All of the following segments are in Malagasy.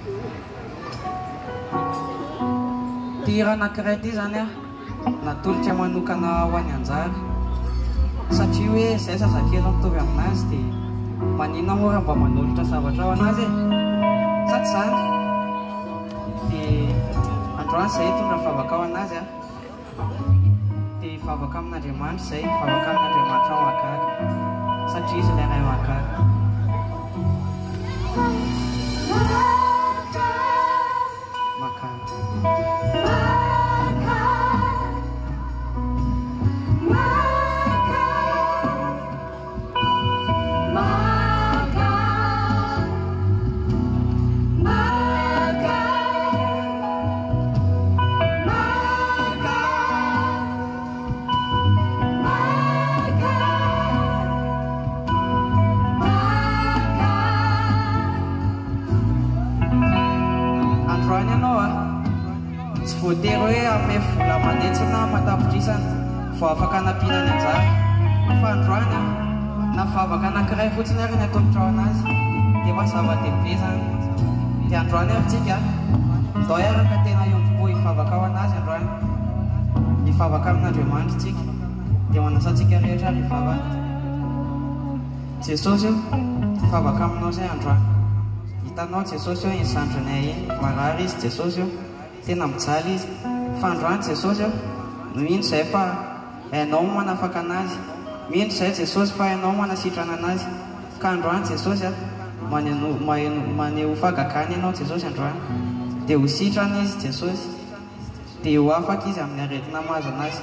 Ty raha anankiray ty zany a natolotra manokana ho any anjara satria hoe zay zazakely mitovy aminazy dia manina moa raha mba manolotra zavatra ao anazy e sady zany dia androany zay tonga favaka ao anazy a dia favaka amin'Andriamanitra zay favaka amin'Andriamanitra ao mahagaga satria izy ilay ray mahagaga voatery hoe ame vola manetsina matapitrisana vao afaka anampina ny anjara fa androany na favaka anankiray fotsiny ary ny atolotra ao anazy dia fa zava-dehibe zany dia androany amintsika ndao araka tena iompo hifavaka ao anazy androany hifavaka amin'Andriamanitra tsika dia manasantsika rehetra ary hivavaka Jesosy io hifavaka aminao zay androany hitanao Jesosy io izandronay iny marary izy Jesosy io tena mijaly izy fa androany Jesosy mihindro zay fa hainao manafaka anazy mihindro zay Jesosy fa hainao manasitrana anazy ka androany Jesosy maneho fagagany ianao Jesosy androany dia ho sitrana izy Jesosy dia ho afaka izy amin'ny aretina mahazo anazy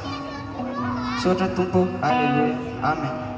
sotra Tompo alleluia amen.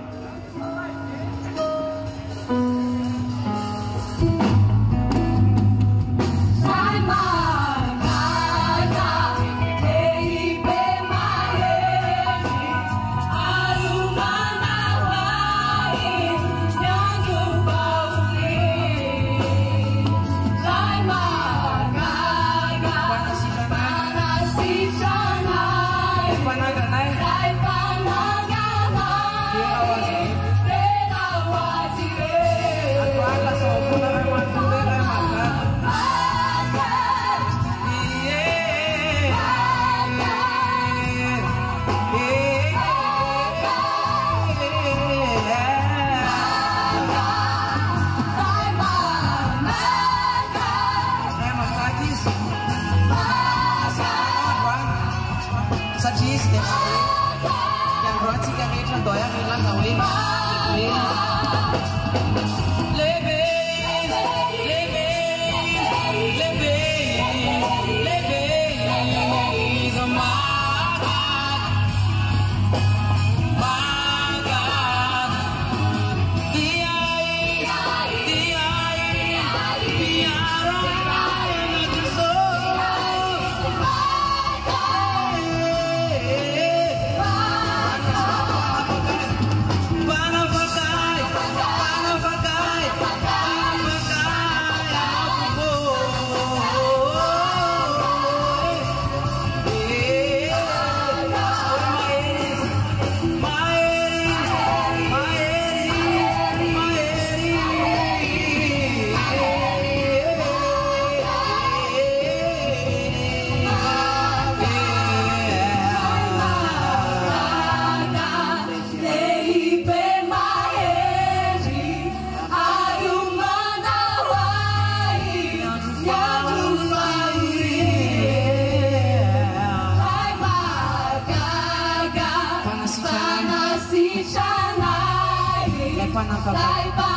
Bye bye.